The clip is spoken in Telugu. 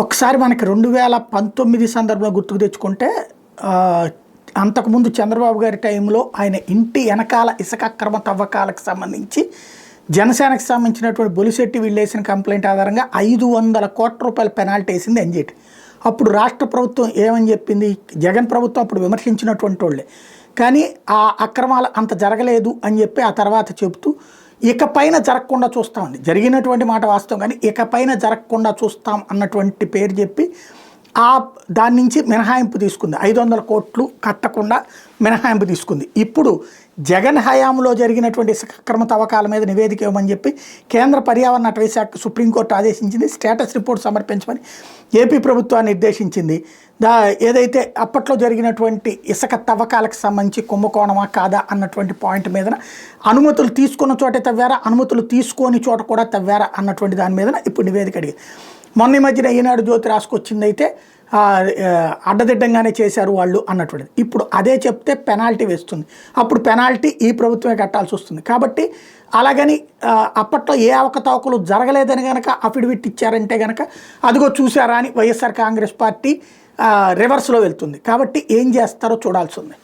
ఒకసారి మనకి 2019 సందర్భంలో గుర్తుకు తెచ్చుకుంటే అంతకుముందు చంద్రబాబు గారి టైంలో ఆయన ఇంటి వెనకాల ఇసుక అక్రమ తవ్వకాలకు సంబంధించి జనసేనకు సంబంధించినటువంటి బొలిశెట్టి వీళ్ళు వేసిన కంప్లైంట్ ఆధారంగా 500 కోట్ల రూపాయల పెనాల్టీ వేసింది ఎన్జీటీ. అప్పుడు రాష్ట్ర ప్రభుత్వం ఏమని చెప్పింది, జగన్ ప్రభుత్వం అప్పుడు విమర్శించినటువంటి వాళ్ళే, కానీ ఆ అక్రమాలు అంత జరగలేదు అని చెప్పి ఆ తర్వాత చెబుతూ ఇకపైన జరగకుండా చూస్తామండి, జరిగినటువంటి మాట వాస్తవం, కానీ ఇకపైన జరగకుండా చూస్తాం అన్నటువంటి పేరు చెప్పి దాని నుంచి మినహాయింపు తీసుకుంది. 500 కోట్లు కట్టకుండా మినహాయింపు తీసుకుంది. ఇప్పుడు జగన్ హయాంలో జరిగినటువంటి అక్రమ తవ్వకాల మీద నివేదిక ఇవ్వమని చెప్పి కేంద్ర పర్యావరణ అటవీ శాఖ సుప్రీంకోర్టు ఆదేశించింది. స్టేటస్ రిపోర్ట్ సమర్పించమని ఏపీ ప్రభుత్వాన్ని నిర్దేశించింది. ఏదైతే అప్పట్లో జరిగినటువంటి ఇసుక తవ్వకాలకు సంబంధించి కుంభకోణమా కాదా అన్నటువంటి పాయింట్ మీద అనుమతులు తీసుకున్న చోటే తవ్వారా, అనుమతులు తీసుకోని చోట కూడా తవ్వారా అన్నటువంటి దాని మీద ఇప్పుడు నివేదిక అడిగింది. మొన్న ఈ మధ్యన ఈనాడు జ్యోతి రాసుకొచ్చింది అయితే అడ్డదిడ్డంగానే చేశారు వాళ్ళు అన్నటువంటిది. ఇప్పుడు అదే చెప్తే పెనాల్టీ వేస్తుంది. అప్పుడు పెనాల్టీ ఈ ప్రభుత్వమే కట్టాల్సి వస్తుంది. కాబట్టి అలాగని అప్పట్లో ఏ అవకతవకలు జరగలేదని కనుక అఫిడవిట్ ఇచ్చారంటే కనుక అదిగో చూసారా అని వైఎస్ఆర్ కాంగ్రెస్ పార్టీ రివర్స్లో వెళ్తుంది. కాబట్టి ఏం చేస్తారో చూడాల్సి ఉంది.